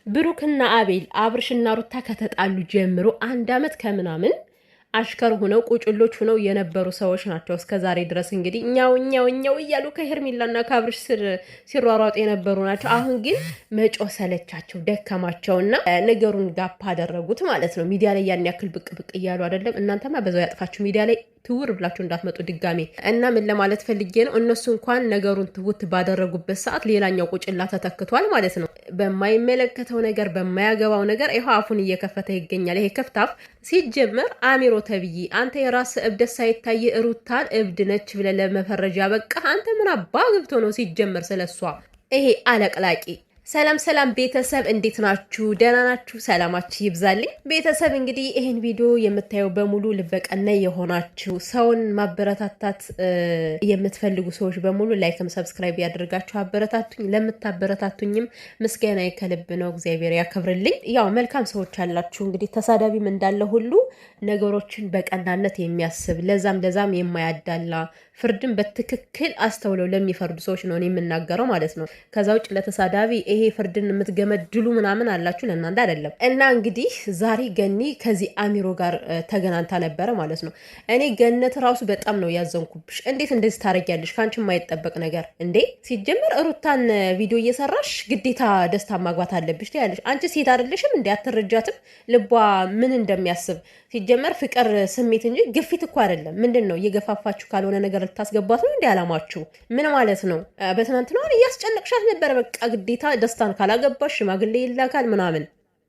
ብሩክና አቤል አብርሽና ሩታ ከተጣሉ ጀምሮ 1 ዓመት ከምናምን አሽከር ሆነው ቁጭሎች ሆነው የነበሩ ሰዎች ናቸው። እስከዛሬ ድረስ እንግዲህ እኛው እያሉ ከሄርሜላና ከአብርሽ ስር ሲሯሯጡ የነበሩ ናቸው። አሁን ግን መጮ ሰለቻቸው፣ ደከማቸውና ነገሩን ጋፕ አደረጉት ማለት ነው። ሚዲያ ላይ ያን ያክል ብቅ እያሉ አይደለም። እናንተማ በዛው ያጥፋችሁ ሚዲያ ላይ ትውር ብላችሁ እንዳትመጡ ድጋሜ። እና ምን ለማለት ፈልጌ ነው፣ እነሱ እንኳን ነገሩን ትውት ባደረጉበት ሰዓት ሌላኛው ቁጭላ ተተክቷል ማለት ነው። በማይመለከተው ነገር በማያገባው ነገር ይሄ አፉን እየከፈተ ይገኛል። ይሄ ከፍታፍ ሲጀመር አሚሮ ተብዬ አንተ የራስ እብደት ሳይታይ ሩታን እብድ ነች ብለህ ለመፈረጃ በቃ አንተ ምን አባ ገብቶ ነው ሲጀመር ስለሷ ይሄ አለቅላቂ። ሰላም ቤተሰብ እንዴት ናችሁ? ደህና ናችሁ? ሰላማችሁ ይብዛልኝ ቤተሰብ። እንግዲህ ይሄን ቪዲዮ የምታየው በሙሉ ልበቀና የሆናችሁ ሰውን ማበረታታት የምትፈልጉ ሰዎች በሙሉ ላይክም ሰብስክራይብ ያደርጋችሁ አበረታቱኝ። ለምታበረታቱኝም ምስጋናዬ ከልብ ነው፣ እግዚአብሔር ያከብርልኝ። ያው መልካም ሰዎች አላችሁ እንግዲህ ተሳዳቢም እንዳለ ሁሉ ነገሮችን በቀናነት የሚያስብ ለዛም የማያዳላ ፍርድን በትክክል አስተውለው ለሚፈርዱ ሰዎች ነው የምናገረው ማለት ነው። ከዛ ውጭ ለተሳዳቢ ይሄ ፍርድን የምትገመድሉ ምናምን አላችሁ፣ ለእናንተ አይደለም። እና እንግዲህ ዛሬ ገኒ ከዚህ አሚሮ ጋር ተገናኝታ ነበረ ማለት ነው። እኔ ገነት ራሱ በጣም ነው ያዘንኩብሽ። እንዴት እንደዚህ ታረጊያለሽ? ከአንቺ የማይጠበቅ ነገር እንዴ! ሲጀመር ሩታን ቪዲዮ እየሰራሽ ግዴታ ደስታ ማግባት አለብሽ ትያለሽ። አንቺ ሴት አይደለሽም እንዴ? አትረጃትም? ልቧ ምን እንደሚያስብ ሲጀመር ፍቅር ስሜት እንጂ ግፊት እኮ አይደለም። ምንድን ነው እየገፋፋችሁ ካልሆነ ነገር ልታስገባት ነው እንዴ አላማችሁ? ምን ማለት ነው? በትናንትና እያስጨነቅሻት ነበር። በቃ ግዴታ ደስታን ካላገባሽ ሽማግሌ ይላካል ምናምን።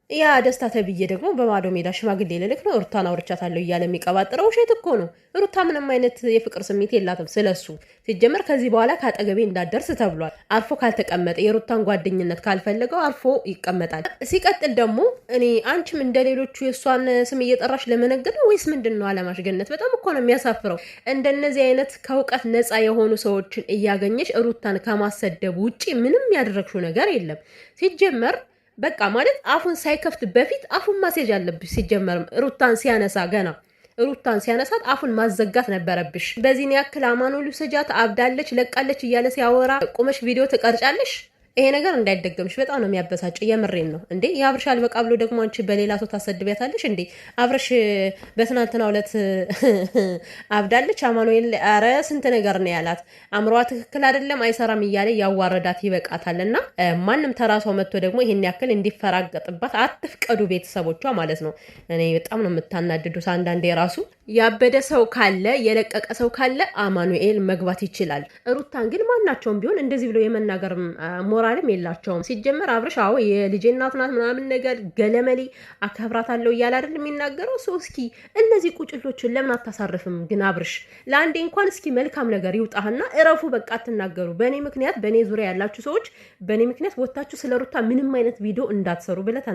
ያ ደስታ ተብዬ ደግሞ በማዶ ሜዳ ሽማግሌ ልልክ ነው ሩታን አውርቻታለሁ እያለ የሚቀባጥረው ውሸት እኮ ነው። ሩታ ምንም አይነት የፍቅር ስሜት የላትም ስለሱ። ሲጀመር ከዚህ በኋላ ከአጠገቤ እንዳደርስ ተብሏል። አርፎ ካልተቀመጠ የሩታን ጓደኝነት ካልፈለገው አርፎ ይቀመጣል። ሲቀጥል ደግሞ እኔ አንቺም እንደሌሎቹ የእሷን ስም እየጠራሽ ለመነገድ ነው ወይስ ምንድን ነው አላማሽ? ገነት በጣም እኮ ነው የሚያሳፍረው። እንደነዚህ አይነት ከእውቀት ነፃ የሆኑ ሰዎችን እያገኘሽ ሩታን ከማሰደቡ ውጭ ምንም ያደረግሽው ነገር የለም ሲጀመር። በቃ ማለት አፉን ሳይከፍት በፊት አፉን ማስያዝ አለብሽ። ሲጀመርም ሩታን ሲያነሳት አፉን ማዘጋት ነበረብሽ። በዚህን ያክል አማኑኤል ሰጃት አብዳለች ለቃለች እያለ ሲያወራ ቁመሽ ቪዲዮ ትቀርጫለሽ። ይሄ ነገር እንዳይደገምሽ በጣም ነው የሚያበሳጭ። የምሬን ነው እንዴ። የአብርሽ አልበቃ ብሎ ደግሞ አንቺ በሌላ ሰው ታሰድቢያታለሽ እንዴ? አብርሽ በትናንትናው ዕለት አብዳለች አማኑኤል፣ አረ ስንት ነገር ነው ያላት። አእምሯ ትክክል አይደለም አይሰራም እያለ ያዋረዳት ይበቃታል። እና ማንም ተራሷ መጥቶ ደግሞ ይሄን ያክል እንዲፈራገጥባት አትፍቀዱ ቤተሰቦቿ ማለት ነው። እኔ በጣም ነው የምታናድዱት። አንዳንዴ ራሱ ያበደ ሰው ካለ የለቀቀ ሰው ካለ አማኑኤል መግባት ይችላል። ሩታን ግን ማናቸውም ቢሆን እንደዚህ ብሎ የመናገር ሞራልም የላቸውም። ሲጀመር አብርሽ አዎ የልጄ እናት ናት ምናምን ነገር ገለመሌ አከብራታለሁ እያለ አይደል የሚናገረው። ሰው እስኪ እነዚህ ቁጭሎችን ለምን አታሳርፍም ግን አብርሽ? ለአንዴ እንኳን እስኪ መልካም ነገር ይውጣህና እረፉ። በቃ አትናገሩ። በእኔ ምክንያት በእኔ ዙሪያ ያላችሁ ሰዎች በእኔ ምክንያት ወታችሁ ስለ ሩታ ምንም አይነት ቪዲዮ እንዳትሰሩ ብለህ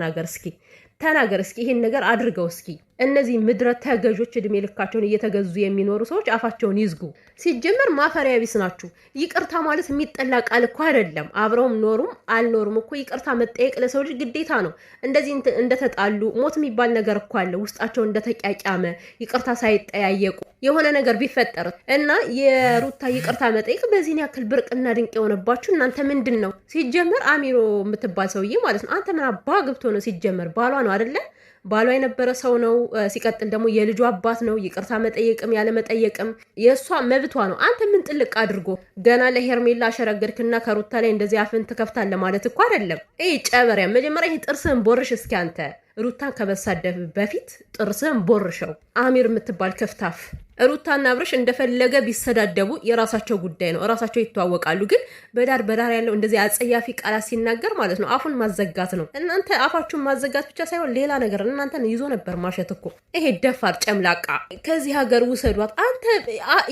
ተናገር እስኪ ይሄን ነገር አድርገው እስኪ። እነዚህ ምድረ ተገዦች እድሜ ልካቸውን እየተገዙ የሚኖሩ ሰዎች አፋቸውን ይዝጉ። ሲጀመር ማፈሪያ ቢስ ናችሁ። ይቅርታ ማለት የሚጠላ ቃል እኮ አይደለም። አብረውም ኖሩም አልኖሩም እኮ ይቅርታ መጠየቅ ለሰው ልጅ ግዴታ ነው። እንደዚህ እንደተጣሉ ሞት የሚባል ነገር እኮ አለ። ውስጣቸው እንደተቂያቂያመ ይቅርታ ሳይጠያየቁ የሆነ ነገር ቢፈጠር እና የሩታ ይቅርታ መጠየቅ በዚህን ያክል ብርቅና ድንቅ የሆነባችሁ እናንተ ምንድን ነው? ሲጀመር አሚሮ የምትባል ሰውዬ ማለት ነው። አንተ ምን አባ ገብቶ ነው? ሲጀመር ባሏ ነው አይደለ? ባሏ የነበረ ሰው ነው። ሲቀጥል ደግሞ የልጁ አባት ነው። ይቅርታ መጠየቅም ያለ መጠየቅም የእሷ መብቷ ነው። አንተ ምን ጥልቅ አድርጎ ገና ለሄርሜላ አሸረገድክና ከሩታ ላይ እንደዚህ አፍን ትከፍታለህ ማለት እኮ አይደለም። ይህ ጨበሪያ መጀመሪያ ይሄ ጥርስህን ቦርሽ እስኪ አንተ ሩታን ከመሳደብ በፊት ጥርስህን ቦርሸው። አሚር የምትባል ከፍታፍ ሩታና አብርሽ እንደፈለገ ቢሰዳደቡ የራሳቸው ጉዳይ ነው። ራሳቸው ይተዋወቃሉ። ግን በዳር ያለው እንደዚህ አጸያፊ ቃላት ሲናገር ማለት ነው አፉን ማዘጋት ነው። እናንተ አፋችሁን ማዘጋት ብቻ ሳይሆን ሌላ ነገር እናንተን ይዞ ነበር ማሸት እኮ። ይሄ ደፋር ጨምላቃ ከዚህ ሀገር ውሰዷት። አንተ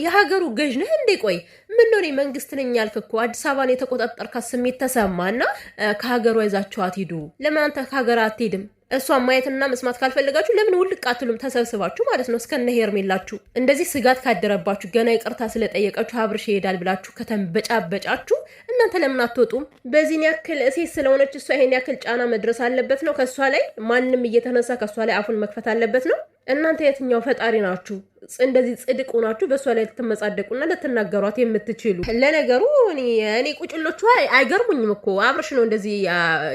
የሀገሩ ገዥ ነህ እንዴ? ቆይ ምን ነው? እኔ መንግስት ነኝ ያልክ እኮ አዲስ አበባን የተቆጣጠርካት ስሜት ተሰማና ከሀገሯ ይዛችኋት ሂዱ። ለምን አንተ ከሀገር አትሄድም? እሷን ማየትና መስማት ካልፈለጋችሁ ለምን ውልቅ አትሉም? ተሰብስባችሁ ማለት ነው እስከነ ሄርሜላችሁ። እንደዚህ ስጋት ካደረባችሁ ገና ይቅርታ ስለጠየቃችሁ አብርሽ ይሄዳል ብላችሁ ከተንበጫበጫችሁ እናንተ ለምን አትወጡም? በዚህን ያክል ሴት ስለሆነች እሷ ይሄን ያክል ጫና መድረስ አለበት ነው ከእሷ ላይ? ማንም እየተነሳ ከእሷ ላይ አፉን መክፈት አለበት ነው? እናንተ የትኛው ፈጣሪ ናችሁ? እንደዚህ ጽድቅ ሆናችሁ በእሷ ላይ ልትመጻደቁና ልትናገሯት የምትችሉ? ለነገሩ እኔ ቁጭሎቹ አይገርሙኝም እኮ አብርሽ ነው እንደዚህ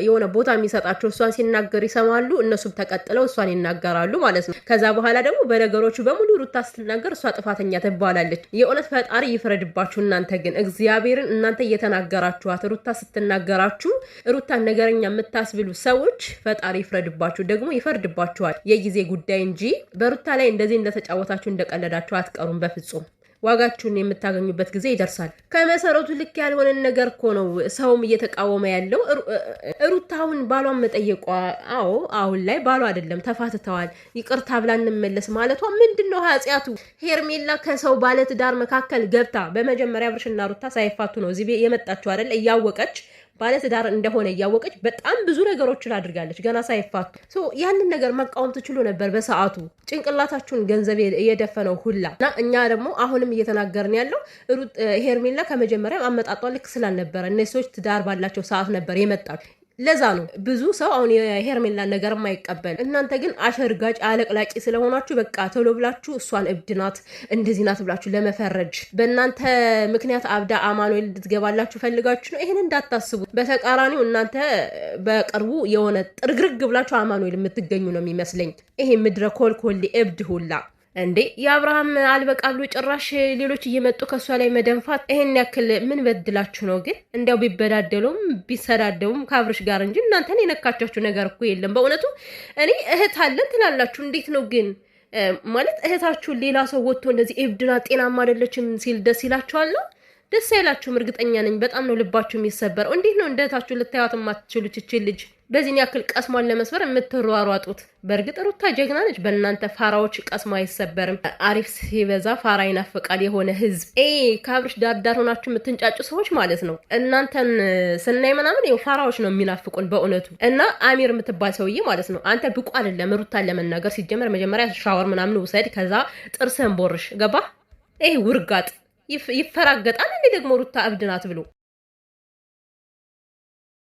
የሆነ ቦታ የሚሰጣቸው። እሷን ሲናገር ይሰማሉ፣ እነሱም ተቀጥለው እሷን ይናገራሉ ማለት ነው። ከዛ በኋላ ደግሞ በነገሮቹ በሙሉ ሩታ ስትናገር እሷ ጥፋተኛ ትባላለች። የእውነት ፈጣሪ ይፍረድባችሁ። እናንተ ግን እግዚአብሔርን እናንተ እየተናገራችኋት ሩታ ስትናገራችሁ ሩታን ነገረኛ የምታስብሉ ሰዎች ፈጣሪ ይፍረድባችሁ። ደግሞ ይፈርድባችኋል፣ የጊዜ ጉዳይ እንጂ በሩታ ላይ እንደዚህ እንደተጫወታችሁ እንደቀለዳችሁ አትቀሩም። በፍጹም ዋጋችሁን የምታገኙበት ጊዜ ይደርሳል። ከመሰረቱ ልክ ያልሆነን ነገር እኮ ነው ሰውም እየተቃወመ ያለው። ሩታ አሁን ባሏን መጠየቋ፣ አዎ አሁን ላይ ባሏ አይደለም ተፋትተዋል፣ ይቅርታ ብላ እንመለስ ማለቷ ምንድነው ኃጢያቱ? ሄርሜላ ከሰው ባለትዳር መካከል ገብታ በመጀመሪያ አብርሽና ሩታ ሳይፋቱ ነው እዚህ የመጣችው አይደል? እያወቀች ባለትዳር እንደሆነ እያወቀች በጣም ብዙ ነገሮችን አድርጋለች ገና ሳይፋቱ። ያንን ነገር መቃወም ትችሉ ነበር በሰዓቱ፣ ጭንቅላታችሁን ገንዘብ የደፈነው ሁላ እና እኛ ደግሞ አሁንም እየተናገርን ያለው ሄርሜላ ከመጀመሪያ አመጣጧ ልክ ስላልነበረ እነዚህ ሰዎች ትዳር ባላቸው ሰዓት ነበር የመጣችው። ለዛ ነው ብዙ ሰው አሁን የሄርሜላን ነገር የማይቀበል። እናንተ ግን አሸርጋጭ አለቅላቂ ስለሆናችሁ በቃ ቶሎ ብላችሁ እሷን እብድ ናት እንደዚህ ናት ብላችሁ ለመፈረጅ በእናንተ ምክንያት አብዳ አማኑኤል እንድትገባላችሁ ፈልጋችሁ ነው። ይሄን እንዳታስቡ። በተቃራኒው እናንተ በቅርቡ የሆነ ጥርግርግ ብላችሁ አማኑኤል የምትገኙ ነው የሚመስለኝ። ይሄ ምድረ ኮልኮሌ እብድ ሁላ እንዴ የአብርሃም አልበቃሉ ጭራሽ ሌሎች እየመጡ ከሷ ላይ መደንፋት። ይሄን ያክል ምን በድላችሁ ነው ግን? እንዲያው ቢበዳደሉም ቢሰዳደቡም ከአብርሽ ጋር እንጂ እናንተን የነካቻችሁ ነገር እኮ የለም። በእውነቱ እኔ እህት አለን ትላላችሁ። እንዴት ነው ግን ማለት እህታችሁን ሌላ ሰው ወጥቶ እንደዚህ እብድና ጤናማ አይደለችም ሲል ደስ ይላችኋል ነው? ደስ አይላችሁም? እርግጠኛ ነኝ በጣም ነው ልባችሁ የሚሰበረው። እንዴት ነው እንደ እህታችሁ ልታዩት የማትችሉት? ይችል ልጅ በዚህን ያክል ቀስሟን ለመስበር የምትሯሯጡት። በእርግጥ ሩታ ጀግና ነች። በእናንተ ፋራዎች ቀስሟ አይሰበርም። አሪፍ ሲበዛ ፋራ ይናፍቃል የሆነ ህዝብ። ከአብርሽ ዳርዳር ሆናችሁ የምትንጫጩ ሰዎች ማለት ነው። እናንተን ስናይ ምናምን ይኸው ፋራዎች ነው የሚናፍቁን በእውነቱ። እና አሚር የምትባል ሰውዬ ማለት ነው አንተ ብቁ አይደለም ሩታን ለመናገር። ሲጀመር መጀመሪያ ሻወር ምናምን ውሰድ፣ ከዛ ጥርስህን ቦርሽ። ገባ? ይሄ ውርጋጥ ይፈራገጣል እንዴ ደግሞ ሩታ እብድ ናት ብሎ